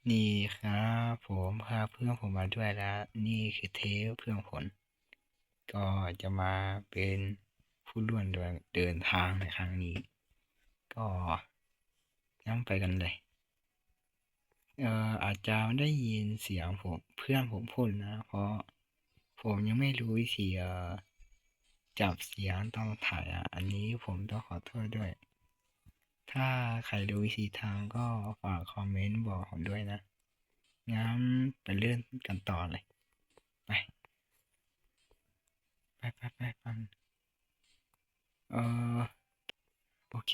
นี่ครับผมพาเพื่อนผมมาด้วยแล้วนี่คือเทปเพื่อนผลก็จะมาเป็นผู้ร่วมเดินทางในครั้งนี้ก็งั้นไปกันเลยอาจจะไม่ได้ยินเสียงผมเพื่อนผมพูดนะเพราะผมยังไม่รู้วิธีจับเสียงตอนถ่ายอันนี้ผมต้องขอโทษด้วยถ้าใครรู้วิธีทางก็ฝากคอมเมนต์บอกผมด้วยนะงั้นไปเลื่อนกันต่อเลยไป ไปฟังเออโอเค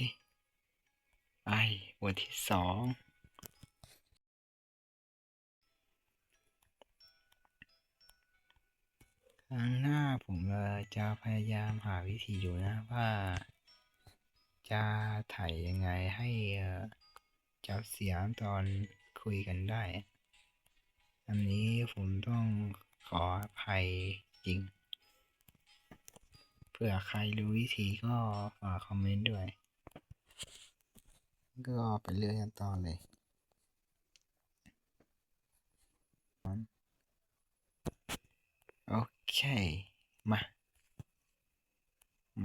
ไปบทที่สองครั้งหน้าผมจะพยายามหาวิธีอยู่นะว่าจะถ่ายยังไงให้จับเสียงตอนคุยกันได้อันนี้ผมต้องขออภัยจริงเผื่อใครรู้วิธีก็ฝากคอมเมนต์ด้วยก็ไปเรื่อยกันต่อเลยโอเคม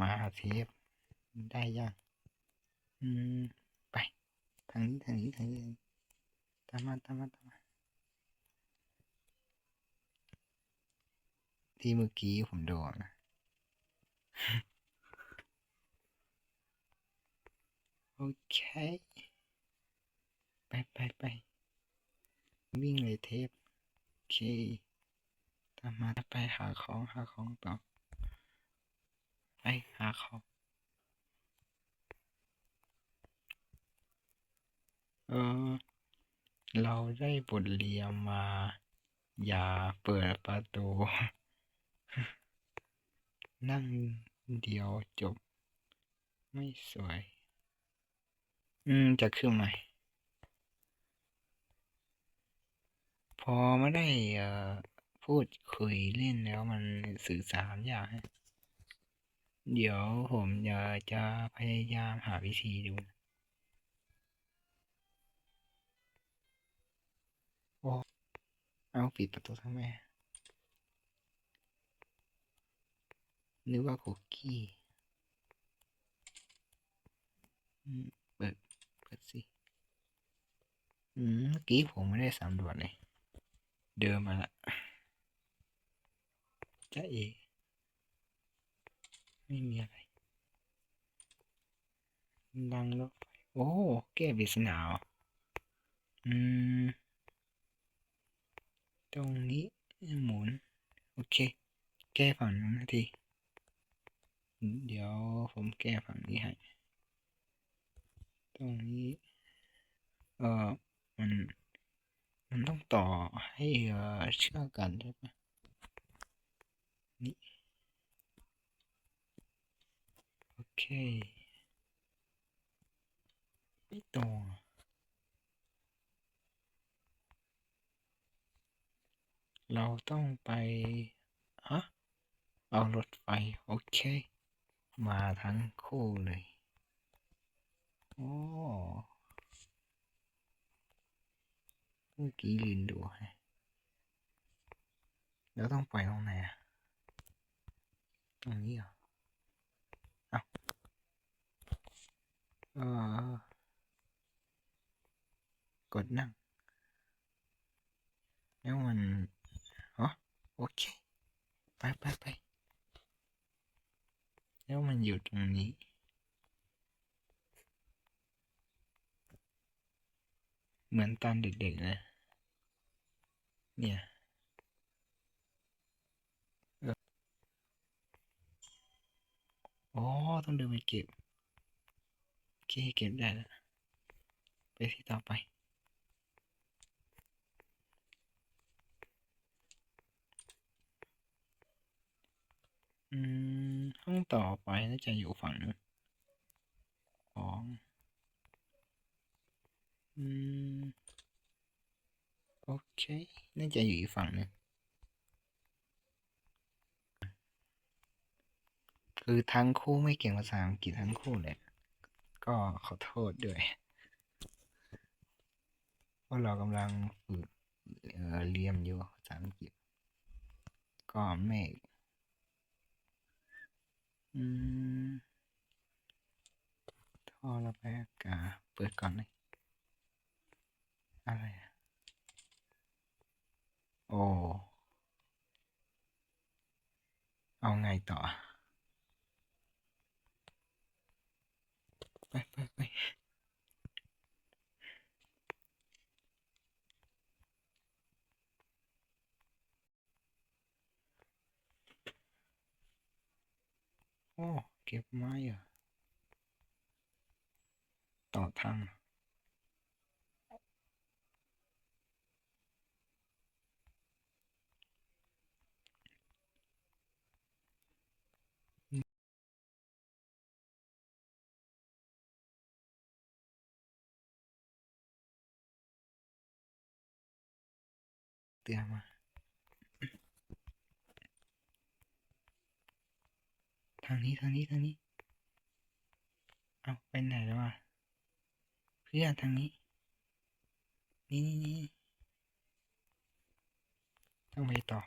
าเทปได้ยังอืมไปทางนี้ตามมาที่เมื่อกี้ผมโดนนะโอเคไปวิ่งเลยเทปโอเคตามมาไปหาของต่อไปหาของเออเราได้บทเรียนมาอย่าเปิดประตูนั่งเดียวจบไม่สวยจะขึ้นไหมพอไม่ได้เอ่อพูดคุยเล่นแล้วมันสื่อสารยากฮะเดี๋ยวผมจะพยายามหาวิธีดูโอ้เอาปิดประตูทำไมนึกว่าคุกกี้อืมเปิดสิเมื่อกี้ผมไม่ได้สำรวจเลยเดินมาละจ้าเอไม่มีอะไรดังรถไฟโอ้แก้ปริศนาเหรออืมตรงนี้หมุนโอเคแก้ฝั่งนู้นนาทีเดี๋ยวผมแก้ฝั่งนี้ให้ตรงนี้เออมันต้องต่อให้เชื่อกันใช่ปะนี่โอเคไม่ตรงเราต้องไปฮะเอารถไฟโอเคมาทั้งคู่เลยโอ้เมื่อกี้ลืมดูให้แล้วต้องไปตรงไหนอะตรงนี้เหรอเอ้าเออกดนั่งแล้วมันอ๋อโอเคไปแล้วมันอยู่ตรงนี้เหมือนตอนเด็กๆนะเนี่ยเอออ๋อต้องเดินไปเก็บโอเคเก็บได้แล้วไปที่ต่อไปห้องต่อไปน่าจะอยู่ฝั่งนู้นของอืมโอเคน่าจะอยู่อีกฝั่งนึงคือทั้งคู่ไม่เก่งภาษาอังกฤษทั้งคู่เลยก็ขอโทษด้วย ราะเรากำลังฝึกเรียนอยู่ภาษาอังกฤษก้อนเมฆอืมท่อระบายอากาศเปิดก่อนเลยอะไรอะโอ้เอาไงต่อไปโอ้เก็บไม้เหรอต่อทางเตือนมาทางนี้เอาไปไหนแล้วอ่ะเพื่อนทางนี้นี่ต้องไปต่อ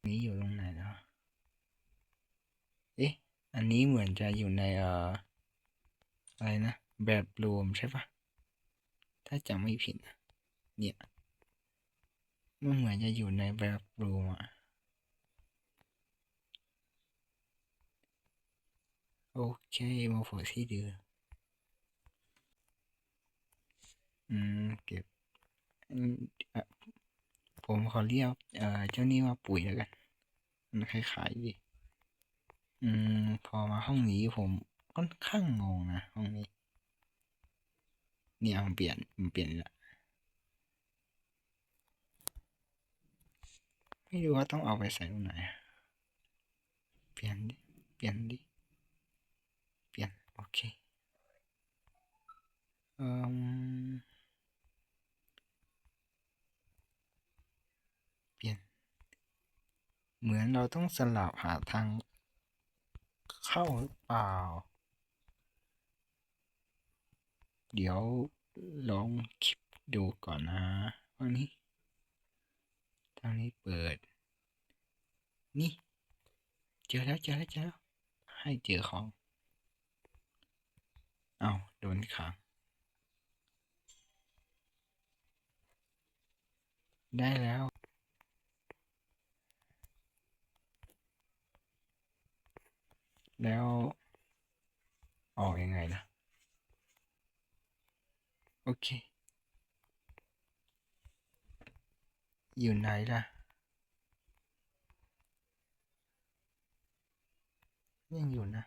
นี้อยู่ตรงไหนแล้วเอ๊ะอันนี้เหมือนจะอยู่ในอะไรนะแบบรวมใช่ปะถ้าจำไม่ผิดนะเนี่ยมันเหมือนจะอยู่ในแบบรวมอ่ะโอเคมาโผล่ที่เดือเก็บอืมอ่ะผมขอเรียกเจ้านี่ว่าปุ๋ยแล้วกันมันคล้ายๆดิพอมาห้องนี้ผมค่อนข้างงงนะห้องนี้เนี่ยมันเปลี่ยนละไม่รู้ว่าต้องเอาไปใส่ตรงไหนเปลี่ยนดิเปลี่ยนดิเปลี่ยนโอเคเอ่อเปลี่ยนเหมือนเราต้องสลับหาทางเข้าหรือเปล่าเดี๋ยวลองคลิปดูก่อนนะว่านี้ทางนี้เปิดนี่เจอแล้วให้เจอของเอาโดนขังได้แล้วออกยังไงนะโอเคอยู่ไหนล่ะยังอยู่นะ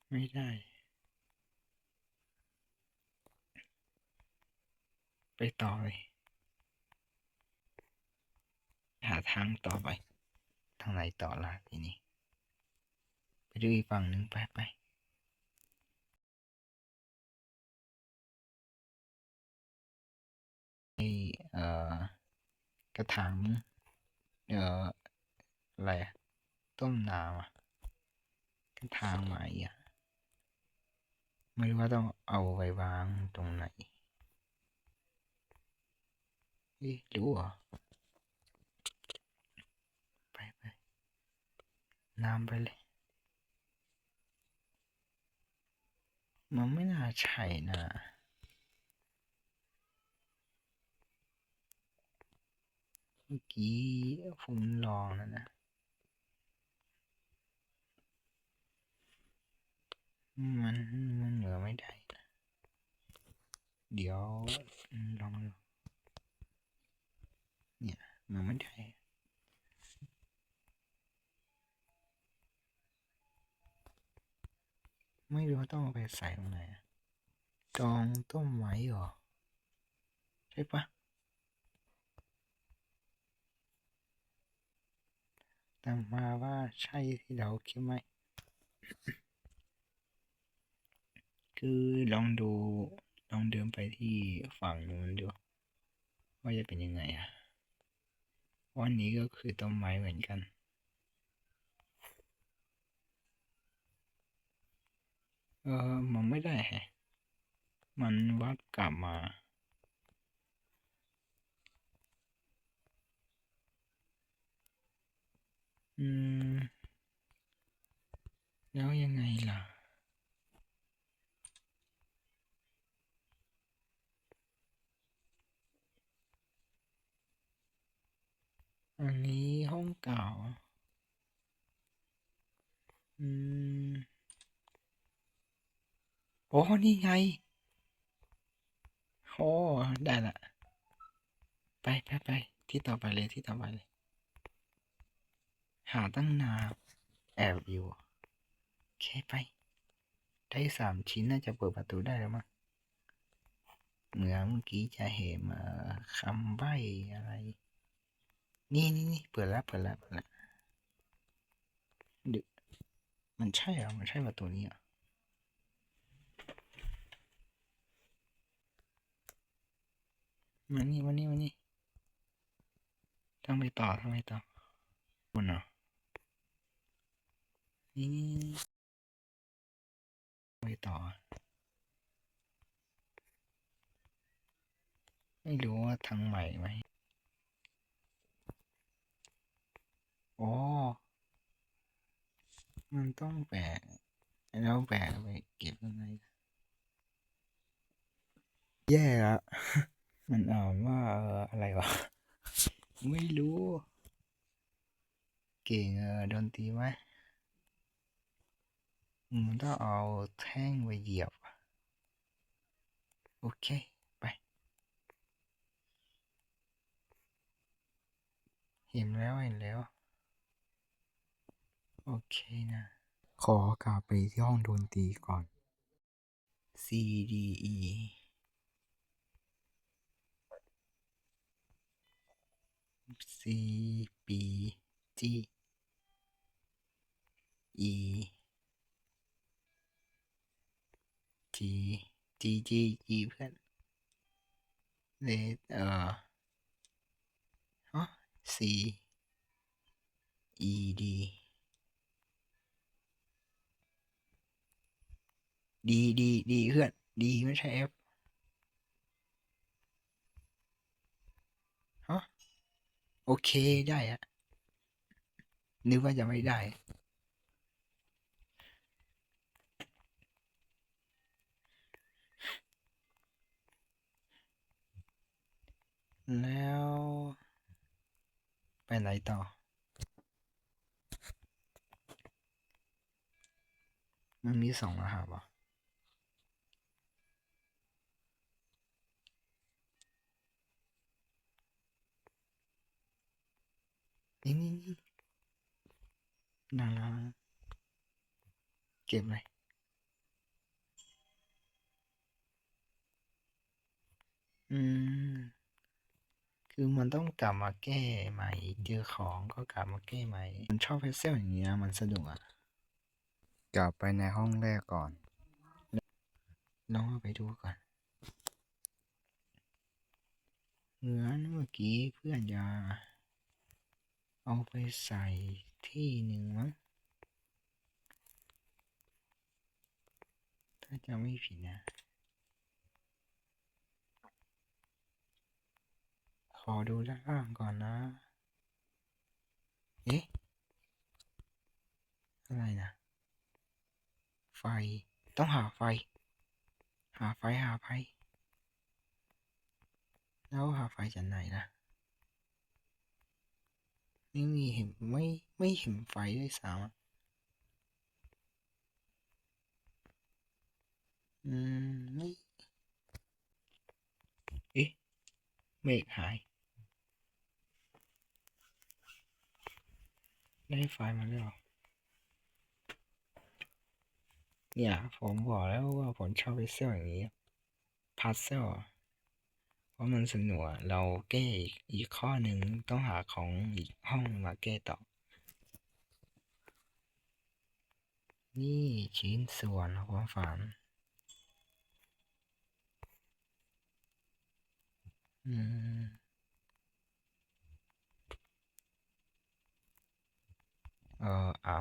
ไม่ได้ไปต่อเลยหาทางต่อไปทางไหนต่อล่ะทีนี้ไปดูอีกฝั่งหนึ่งไปไอเอ่อกระถางอะไรต้นน้ำกระถางไม้ไม่รู้ว่าต้องเอาไว้วางตรงไหนรู้เหรอไปน้ำไปเลยมันไม่น่าใช่นะเมื่อกี้ผมลองแล้วนะมันมันเหลือไม่ได้นะเดี๋ยวลองเนี่ยมันไม่ได้ไม่รู้ว่าต้องเอาไปใส่ตรงไหนจองต้นไม้เหรอใช่ปะแต่มาว่าใช่ที่เราคิดไหมคือลองเดินไปที่ฝั่งนู้นดูว่าจะเป็นยังไงวันนี้ก็คือต้นไม้เหมือนกันมันไม่ได้ มันวับกลับมา อืม แล้วยังไงล่ะ อันนี้ห้องเก่า อืม โอ้ นี่ไง โอ้ ได้ละ ไป ที่ต่อไปเลย ที่ต่อไปเลย หาตั้งนานแอบอยู่ โอเค ไป ได้3 ชิ้นน่าจะเปิดประตูได้แล้วมั้งเหมือนเมื่อกี้จะเห็นคำใบ้อะไร นี่ เปิดแล้วดึมันใช่เหรอ มันใช่ประตูนี้เหรอ มานี่ทำไมต่อบนเหรอ นี่ไปต่อ ไม่รู้ว่าทางใหม่ไหมอ๋อ มันต้องแบกแล้วแบกไปเก็บยังไง แย่ละ มันอ่านว่าอะไรวะ ไม่รู้ เก่งดนตรีไหมมันต้องเอาแท่งไปเหยียบ โอเค ไป เห็นแล้ว โอเคนะ ขอกลับไปที่ห้องดนตรีก่อน C D E C B G E G G เพื่อนเลC E D D เพื่อน D ไม่ใช่ F ฮะโอเคได้อะนึกว่าจะไม่ได้ แล้วไปไหนต่อ มันมี2 รหัสเหรอ นี่นั่งเก็บเลย อืม คือมันต้องกลับมาแก้ใหม่เจอของก็กลับมาแก้ใหม่มันชอบเพซเซลอย่างนี้นะมันสนุกอ่ะ กลับไปในห้องแรกก่อนลองไปดูก่อนเหมือนเมื่อกี้เพื่อนจะเอาไปใส่ที่หนึ่งมั้งถ้าจะไม่ผิดนะ ขอดูด้านล่างก่อนนะ เอ๊ะ อะไรนะ ไฟ ต้องหาไฟ หาไฟ แล้วหาไฟจากไหนนะไม่มีเห็นไม่เห็นไฟด้วยซ้ำไม่ เอ๊ะ เมฆหาย ได้ไฟมาแล้ว เนี่ยผมบอกแล้วว่าผมชอบเพซเซลอย่างนี้พัซเซลเพราะมันสนุกเราแก้อีกข้อหนึ่งต้องหาของอีกห้องมาแก้ต่อ นี่ชิ้นส่วนความฝัน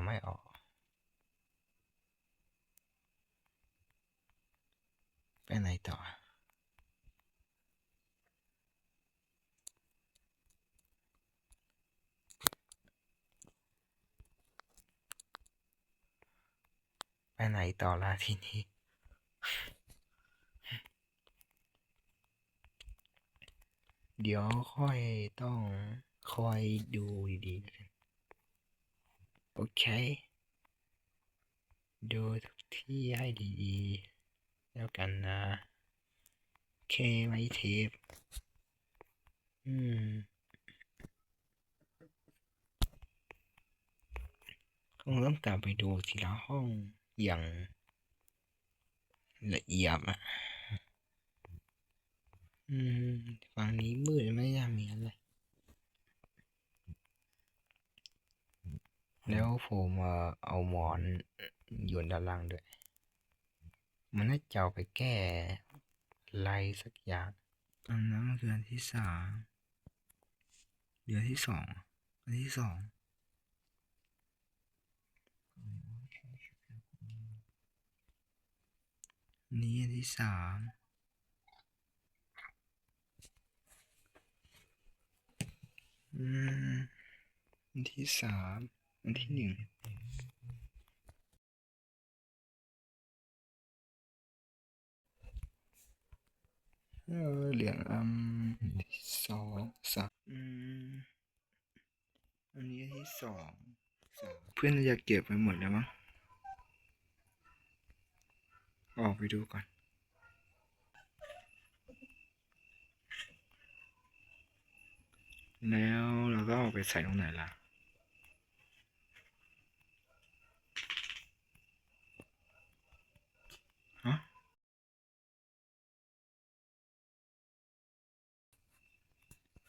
ไม่ออกไปไหน ต่อไปไหนต่อล่ะทีนี้เดี๋ยวค่อยต้องคอยดูดีๆโอเคดูทุกที่ให้ดีๆแล้วกันนะเคไหมเทปคงต้องกลับไปดูทีละห้องอย่างละเอียดอ่ะฝั่งนี้มืดไม่น่ามีอะไรแล้วผมเอาหมอนโยนด้านล่างด้วยมันน่าจะเอาไปแก้อะไรสักอย่างอันนั้นมันคืออันที่3เดือนที่2อันที่2นี้อันที่3อันที่3อันที่1เหลืองที่2 3อันนี้ที่2 3เพื่อนจะเก็บไปหมดแล้วมั้งออกไปดูก่อนแล้วเราก็เอาไปใส่ตรงไหนล่ะฮะ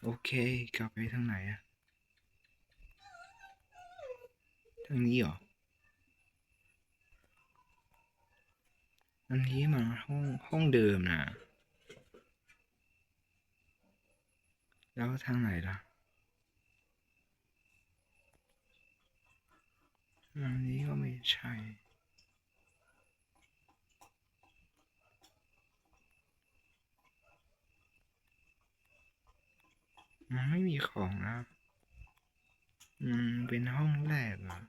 โอเคกลับไปทางไหนอะทางนี้เหรออันนี้มันห้องเดิมนะแล้วทางไหนล่ะอันนี้ก็ไม่ใช่มันไม่มีของนะเป็นห้องแรกอะ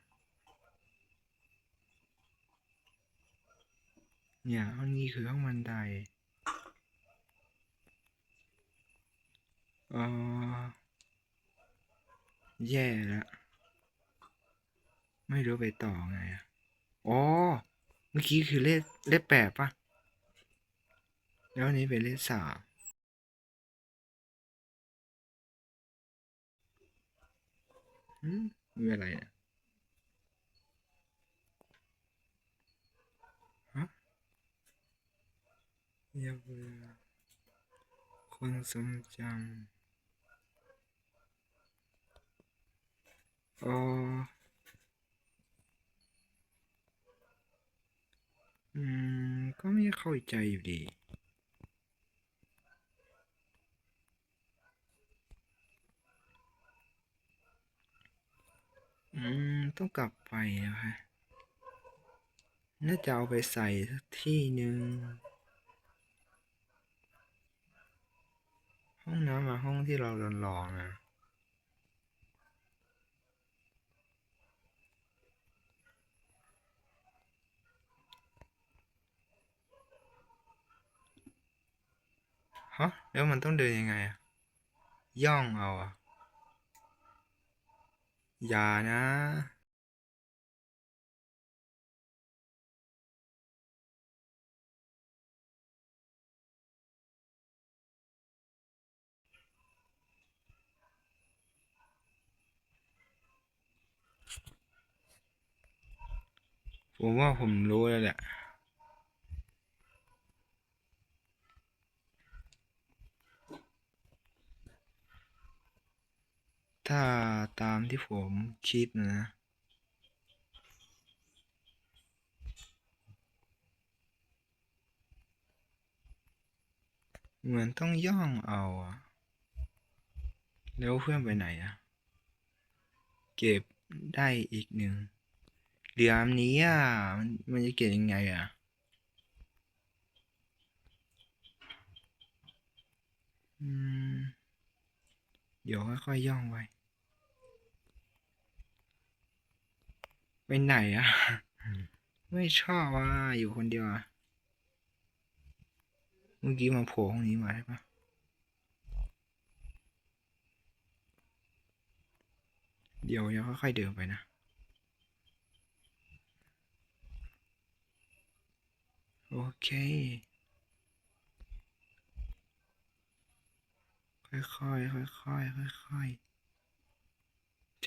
เนี่ยห้องนี้คือห้องบันไดเออแย่แล้วไม่รู้ไปต่อไงอะอ๋อเมื่อกี้คือเลข8ป่ะแล้วอันนี้เป็นเลข3มีอะไรเนี่ยฮะอย่าเบื่อคนทรงจำอ๋อก็ไม่เข้าใจอยู่ดีต้องกลับไปนะฮะน่าจะเอาไปใส่สักที่หนึ่งห้องน้ำมาห้องที่เราลองนะฮะแล้วมันต้องเดินยังไงอะย่องเอาอะอย่านะผมว่าผมรู้แล้วแหละถ้าตามที่ผมคิดนะเหมือนต้องย่องเอาอะแล้วเพื่อนไปไหนอะเก็บได้อีกหนึ่งเหลืออันนี้อ่ะมันจะเก็บยังไงอ่ะ อืมเดี๋ยวค่อยๆย่องไปไปไหนอ่ะไม่ชอบอ่ะอยู่คนเดียวอ่ะเมื่อกี้มาโผล่ห้องนี้มาได้ปะเดี๋ยวค่อยๆเดินไปนะโอเคค่อยๆค่อยๆค่อย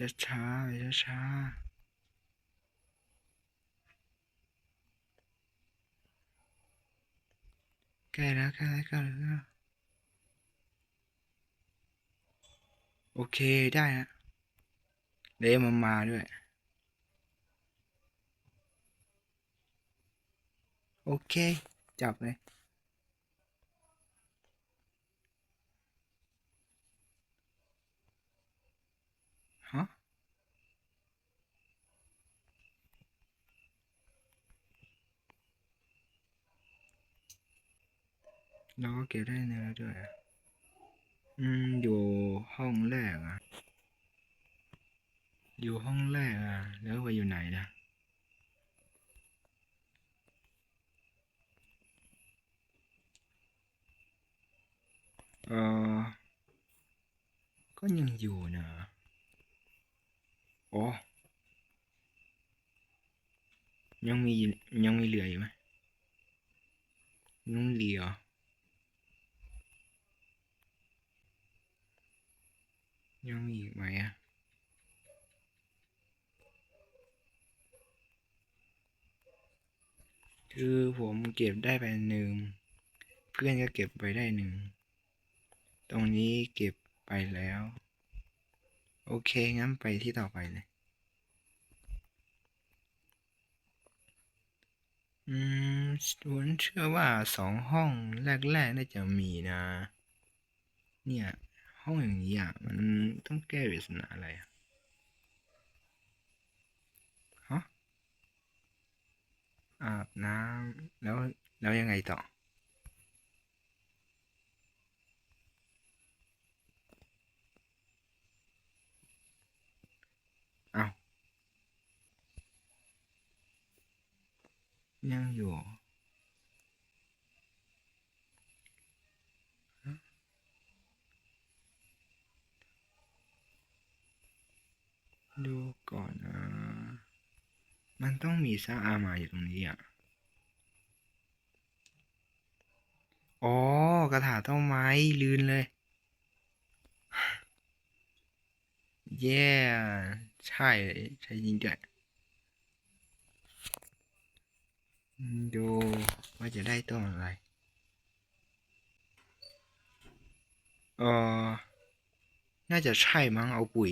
ๆช้าๆช้าๆใกล้แล้วโอเคได้ฮะเดี๋ยวมันมาด้วยโอเคจับเลยฮะเราก็เก็บได้เนื้อด้วยอะอยู่ห้องแรกอ่ะอยู่ห้องแรกอ่ะแล้วไปอยู่ไหนนะเออก็ยังอยู่นะอ๋อยังมียังมีเหลืออยู่ไหมยังเหลือยังมีอีกไหมอ่ะคือผมเก็บได้ไปหนึ่งเพื่อนก็เก็บไปได้หนึ่งตรงนี้เก็บไปแล้วโอเคงั้นไปที่ต่อไปเลยอืผมเชื่อว่า2 ห้องแรกๆน่าจะมีนะเนี่ยห้องอย่างนี้อ่ะมันต้องแก้ปริศนาอะไรอ่ะฮะอาบน้ำแล้วยังไงต่ออ้าวยังอยู่ดูก่อนนะมันต้องมีซากอาหมาอยู่ตรงนี้อ่ะอ๋อกระถางต้นไม้ลืนเลยเย้ใช่ใช่จริงด้วยดูว่าจะได้ต้นอะไรเออน่าจะใช่มั้งเอาปุ๋ย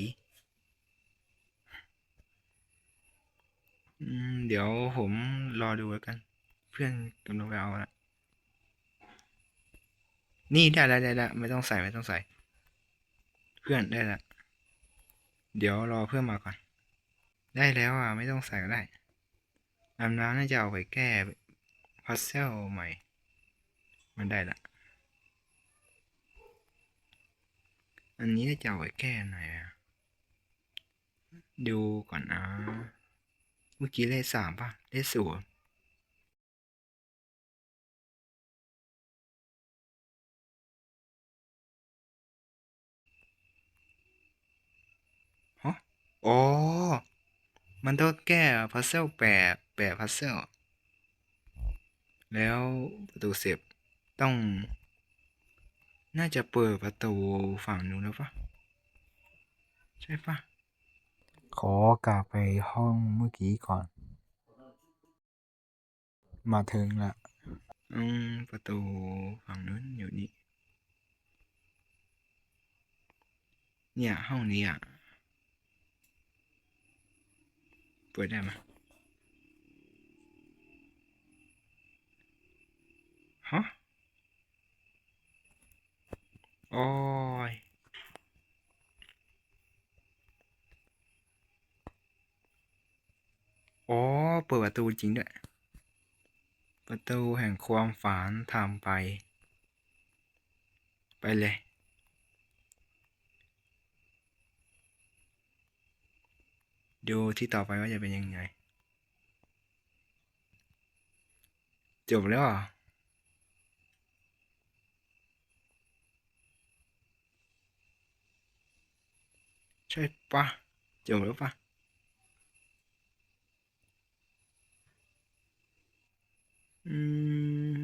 เดี๋ยวผมรอดูแล้วกันเพื่อนกำลังไปเอาละนี่ได้แล้วไม่ต้องใส่เพื่อนได้ละเดี๋ยวรอเพื่อนมาก่อนได้แล้วอ่ะไม่ต้องใส่ก็ได้อาบน้ำน่าจะเอาไปแก้พัซเซิลใหม่มันได้ละอันนี้น่าจะเอาไปแก้หน่อยอะดูก่อนนะเมื่อกี้เลข 3ป่ะเลข 0ฮะอ๋อมันต้องแก้พัซเซิลแปดพัซเซิลแล้วประตูเซฟต้องน่าจะเปิดประตูฝั่งนู้นแล้วปะใช่ปะขอกลับไปห้องเมื่อกี้ก่อนมาถึงละประตูฝั่งนู้นอยู่นี่เนี่ยห้องนี้อ่ะเปิดได้ไหมฮะโอ้ยอ๋อเปิดประตูจริงด้วยประตูแห่งความฝันทำไปเลย ดูที่ต่อไปว่าจะเป็นยังไงจบแล้วเหรอใช่ปะจบแล้วปะอืม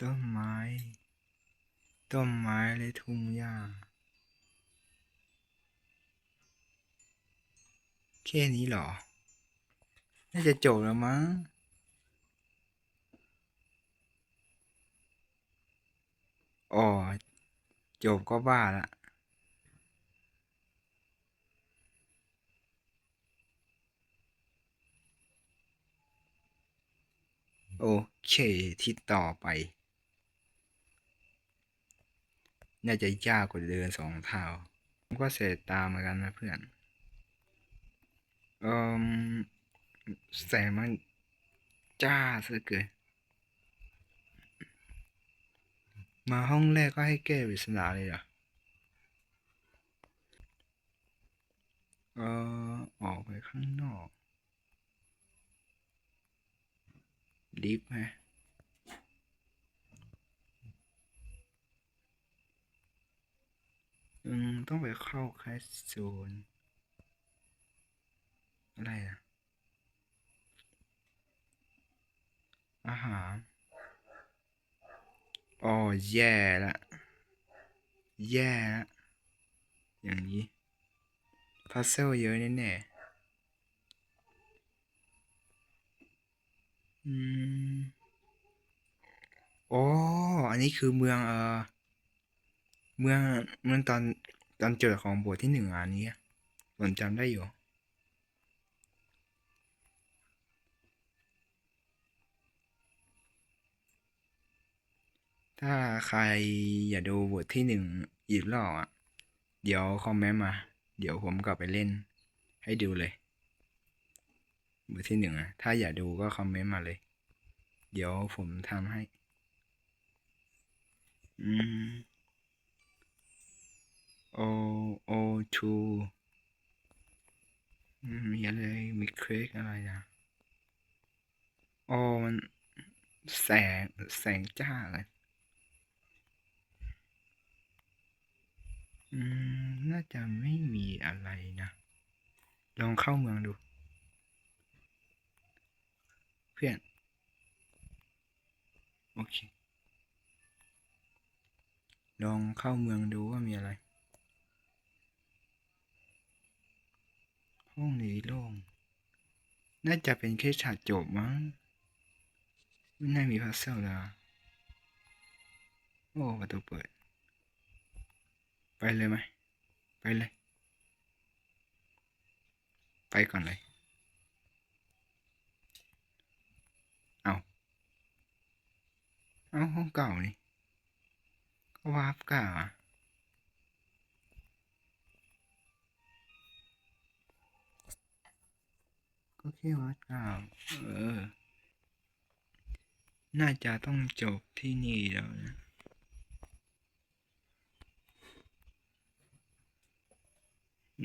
ต้นไม้ต้นไม้และทุ่งหญ้าแค่นี้เหรอน่าจะจบแล้วมั้งอ๋อจบก็บ้าละโอเคที่ต่อไปน่าจะยากกว่าเดิน2 เท่าผมก็เสร็จตามเหมือนกันนะเพื่อนเอ่อแสงมันจ้าซะเกินมาห้องแรกก็ให้แก้ปริศนาเลยเหรอออกไปข้างนอกลิฟต์ไหมต้องไปเข้าแคสโซนอะไรอะอาหารอ๋อแย่ละแย่ละอย่างนี้พัซเซิลเยอะแน่ๆอ๋ออันนี้คือเมืองเมืองเมืองตอนเจอของบทที่1อันนี้ผมจำได้อยู่ถ้าใครอยากดูบทที่1อีกรอบเดี๋ยวคอมเมนต์มาเดี๋ยวผมกลับไปเล่นให้ดูเลยบทที่1ถ้าอยากดูก็คอมเมนต์มาเลยเดี๋ยวผมทำให้อืม O O 2มีอะไรมีเควกอะไรนะอ๋อมันแสงแสงจ้าเลยน่าจะไม่มีอะไรนะลองเข้าเมืองดูเพื่อนโอเคลองเข้าเมืองดูว่ามีอะไรห้องนี้โล่งน่าจะเป็นแค่ฉากจบมั้งไม่น่ามีพัซเซิลแล้วโอ้ประตูเปิดไปเลยไหมไปเลยไปก่อนเลยเอาเอาห้องเก่านี่ก็วาร์ปเก่าก็แค่วาร์ปเก่าเออน่าจะต้องจบที่นี่แล้วนะ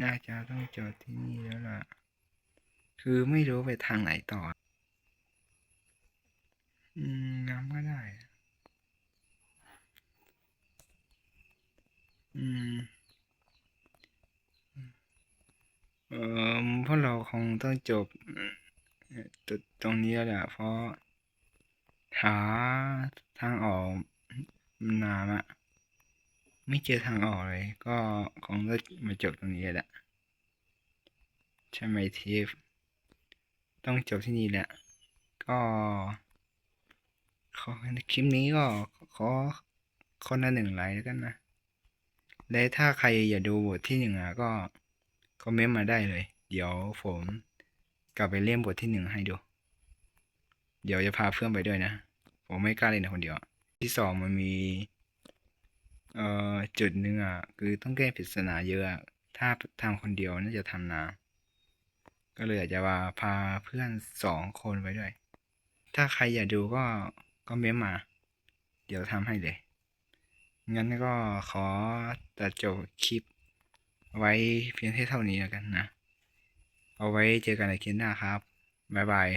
น่าจะต้องจบที่นี่แล้วล่ะคือไม่รู้ไปทางไหนต่องั้นก็ได้อืมเพราะเราคงต้องจบตรงนี้แหละเพราะหาทางออกนานอะไม่เจอทางออกเลยก็คงต้องมาจบตรงนี้แหละใช่ไหมทีฟต้องจบที่นี่แหละก็ขอในคลิปนี้ก็ขอคนละ1 ไลค์แล้วกันนะและถ้าใครอยากดูบทที่ก็คอมเมนต์มาได้เลยเดี๋ยวผมกลับไปเล่นบทที่1ให้ดูเดี๋ยวจะพาเพื่อนไปด้วยนะผมไม่กล้าเล่นคนเดียวที่2มันมีจุดหนึ่งคือต้องแก้ปริศนาเยอะถ้าทำคนเดียวน่าจะทำนานก็เลยอยากจะว่าพาเพื่อน2 คนไปด้วยถ้าใครอยากดูก็เม้นมาเดี๋ยวทำให้เลย งั้นก็ขอตัดจบคลิปไว้เพียงแค่เท่านี้แล้วกันนะ เอาไว้เจอกันในคลิปหน้าครับ บ๊ายบาย